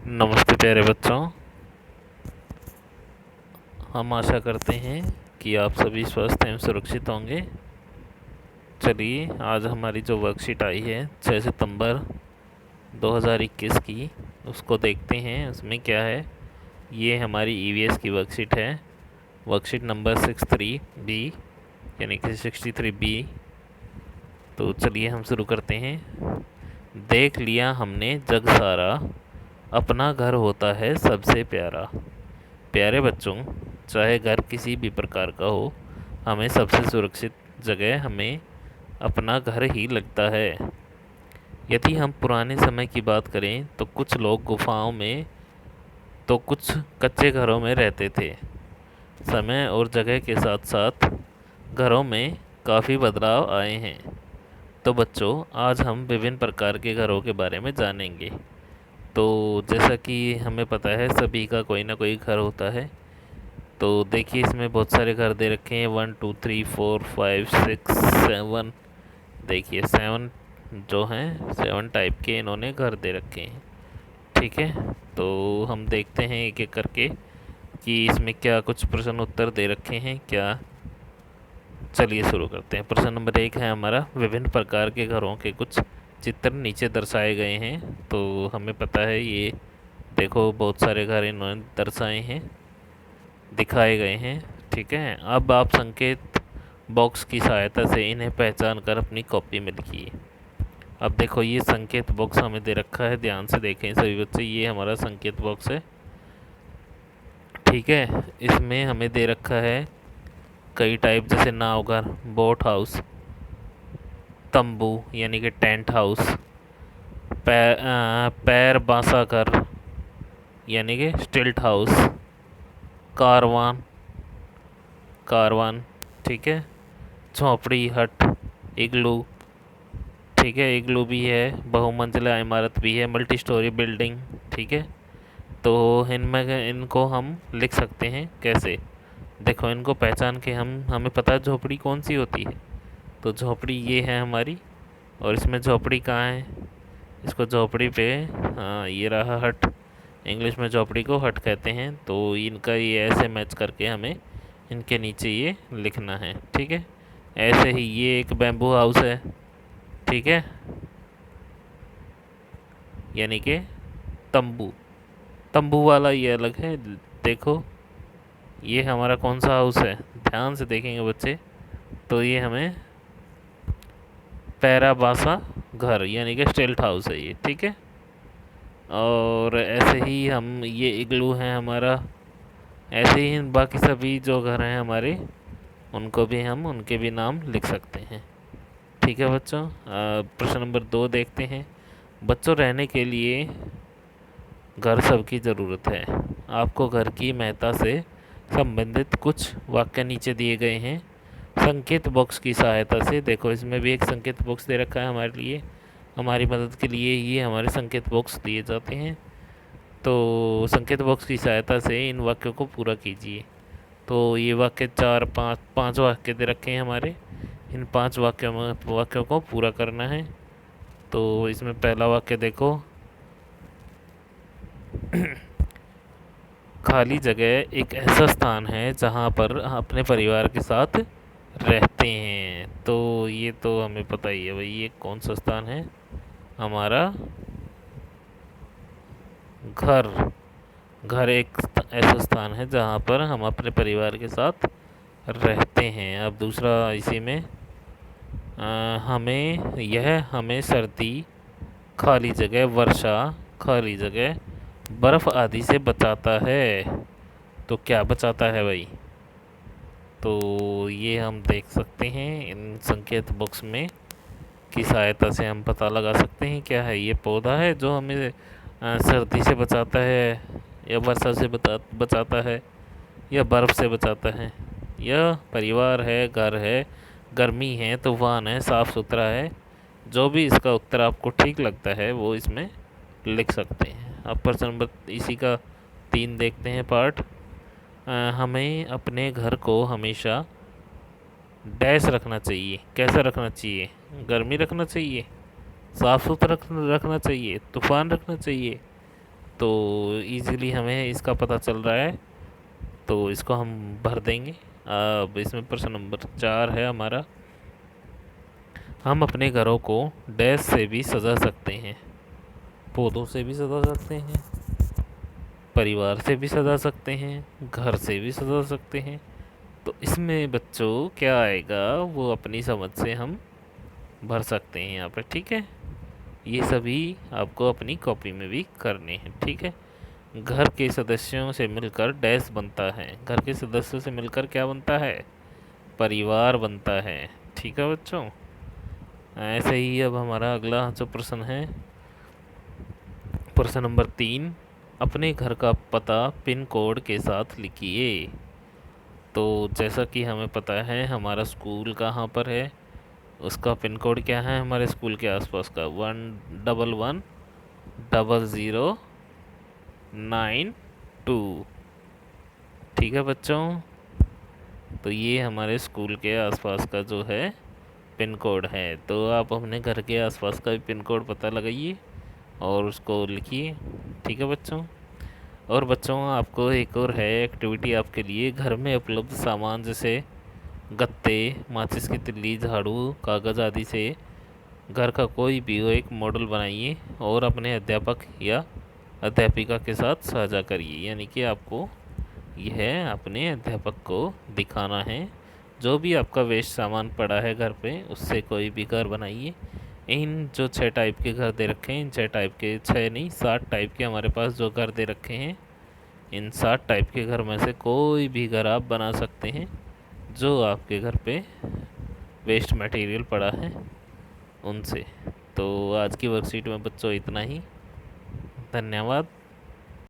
नमस्ते प्यारे बच्चों। हम आशा करते हैं कि आप सभी स्वस्थ एवं सुरक्षित होंगे। चलिए, आज हमारी जो वर्कशीट आई है 6 सितंबर 2021 की, उसको देखते हैं उसमें क्या है। ये हमारी ईवीएस की वर्कशीट है, वर्कशीट नंबर 63B, यानी कि 63B। तो चलिए हम शुरू करते हैं। देख लिया हमने जग सारा, अपना घर होता है सबसे प्यारा। प्यारे बच्चों, चाहे घर किसी भी प्रकार का हो, हमें सबसे सुरक्षित जगह हमें अपना घर ही लगता है। यदि हम पुराने समय की बात करें तो कुछ लोग गुफाओं में तो कुछ कच्चे घरों में रहते थे। समय और जगह के साथ साथ घरों में काफ़ी बदलाव आए हैं। तो बच्चों, आज हम विभिन्न प्रकार के घरों के बारे में जानेंगे। तो जैसा कि हमें पता है, सभी का कोई ना कोई घर होता है। तो देखिए, इसमें बहुत सारे घर दे रखे हैं, 1 2 3 4 5 6 7। देखिए 7 जो हैं, 7 टाइप के इन्होंने घर दे रखे हैं। ठीक है, तो हम देखते हैं एक एक करके कि इसमें क्या कुछ प्रश्न उत्तर दे रखे हैं क्या। चलिए शुरू करते हैं। प्रश्न नंबर 1 है हमारा, विभिन्न प्रकार के घरों के कुछ चित्र नीचे दर्शाए गए हैं। तो हमें पता है, ये देखो बहुत सारे घर इन्होंने दर्शाए हैं, दिखाए गए हैं। ठीक है, अब आप संकेत बॉक्स की सहायता से इन्हें पहचान कर अपनी कॉपी में लिखिए। अब देखो, ये संकेत बॉक्स हमें दे रखा है, ध्यान से देखें सभी बच्चे, ये हमारा संकेत बॉक्स है। ठीक है, इसमें हमें दे रखा है कई टाइप, जैसे नावघर, बोट हाउस, तंबू यानी कि टेंट हाउस, पैर बांसा घर यानी कि स्टिल्ट हाउस, कारवान कारवान ठीक है, झोंपड़ी हट, इग्लू। ठीक है, इग्लू भी है, बहुमंजिला इमारत भी है, मल्टी स्टोरी बिल्डिंग। ठीक है, तो इनमें इनको हम लिख सकते हैं कैसे। देखो, इनको पहचान के हमें पता है झोपड़ी कौन सी होती है। तो झोपड़ी ये है हमारी, और इसमें झोपड़ी कहाँ है, इसको झोपड़ी पे, हाँ ये रहा हट। इंग्लिश में झोपड़ी को हट कहते हैं। तो इनका ये ऐसे मैच करके हमें इनके नीचे ये लिखना है। ठीक है, ऐसे ही ये एक बैम्बू हाउस है। ठीक है, यानी कि तंबू, तंबू वाला ये अलग है। देखो, ये हमारा कौन सा हाउस है, ध्यान से देखेंगे बच्चे, तो ये हमें पैराबासा घर यानी कि स्टिल्ट हाउस है ये। ठीक है, और ऐसे ही हम ये इग्लू है हमारा। ऐसे ही बाकी सभी जो घर हैं हमारे, उनको भी हम उनके भी नाम लिख सकते हैं। ठीक है बच्चों, प्रश्न नंबर 2 देखते हैं। बच्चों, रहने के लिए घर सबकी ज़रूरत है। आपको घर की महत्ता से संबंधित कुछ वाक्य नीचे दिए गए हैं संकेत बॉक्स की सहायता से। देखो, इसमें भी एक संकेत बॉक्स दे रखा है हमारे लिए, हमारी मदद के लिए ये हमारे संकेत बॉक्स दिए जाते हैं। तो संकेत बॉक्स की सहायता से इन वाक्यों को पूरा कीजिए। तो ये वाक्य 4 5 5 वाक्य दे रखे हैं हमारे, इन 5 वाक्यों को पूरा करना है। तो इसमें पहला वाक्य देखो, खाली जगह एक ऐसा स्थान है जहाँ पर अपने परिवार के साथ रहते हैं। तो ये तो हमें पता ही है भाई, ये कौन सा स्थान है, हमारा घर। घर एक ऐसा स्थान है जहाँ पर हम अपने परिवार के साथ रहते हैं। अब दूसरा इसी में, हमें सर्दी, खाली जगह, वर्षा, खाली जगह, बर्फ़ आदि से बचाता है। तो क्या बचाता है भाई, तो ये हम देख सकते हैं इन संकेत बॉक्स में की सहायता से हम पता लगा सकते हैं क्या है। ये पौधा है जो हमें सर्दी से बचाता है, या वर्षा से बचाता है, या बर्फ़ से बचाता है, या परिवार है, घर है, गर्मी है, तूफान है, साफ़ सुथरा है। जो भी इसका उत्तर आपको ठीक लगता है वो इसमें लिख सकते हैं। अब प्रश्न नंबर इसी का 3 देखते हैं पार्ट। हमें अपने घर को हमेशा डैश रखना चाहिए। कैसा रखना चाहिए, गर्मी रखना चाहिए, साफ़ सुथरा रखना चाहिए, तूफान रखना चाहिए, तो इजीली हमें इसका पता चल रहा है, तो इसको हम भर देंगे। अब इसमें प्रश्न नंबर 4 है हमारा, हम अपने घरों को डैश से भी सजा सकते हैं। पौधों से भी सजा सकते हैं, परिवार से भी सजा सकते हैं, घर से भी सजा सकते हैं। तो इसमें बच्चों क्या आएगा वो अपनी समझ से हम भर सकते हैं यहाँ पे, ठीक है। ये सभी आपको अपनी कॉपी में भी करने हैं, ठीक है। घर के सदस्यों से मिलकर डैश बनता है। घर के सदस्यों से मिलकर क्या बनता है? परिवार बनता है, ठीक है बच्चों। ऐसे ही अब हमारा अगला जो प्रश्न है, प्रश्न नंबर 3, अपने घर का पता पिन कोड के साथ लिखिए। तो जैसा कि हमें पता है हमारा स्कूल कहाँ पर है, उसका पिन कोड क्या है हमारे स्कूल के आसपास का, 111009 2। ठीक है बच्चों, तो ये हमारे स्कूल के आसपास का जो है पिन कोड है। तो आप अपने घर के आसपास का भी पिन कोड पता लगाइए और उसको लिखिए, ठीक है बच्चों। और बच्चों आपको एक और है एक्टिविटी आपके लिए, घर में उपलब्ध सामान जैसे गत्ते, माचिस की तिल्ली, झाड़ू, कागज़ आदि से घर का कोई भी हो एक मॉडल बनाइए और अपने अध्यापक या अध्यापिका के साथ साझा करिए। यानी कि आपको यह अपने अध्यापक को दिखाना है। जो भी आपका वेस्ट सामान पड़ा है घर पे, उससे कोई भी घर बनाइए। इन जो 6 टाइप के घर दे रखे हैं, इन 6 टाइप के, 6 नहीं 7 टाइप के हमारे पास जो घर दे रखे हैं, इन 7 टाइप के घर में से कोई भी घर आप बना सकते हैं जो आपके घर पे वेस्ट मटेरियल पड़ा है उनसे। तो आज की वर्कशीट में बच्चों इतना ही। धन्यवाद।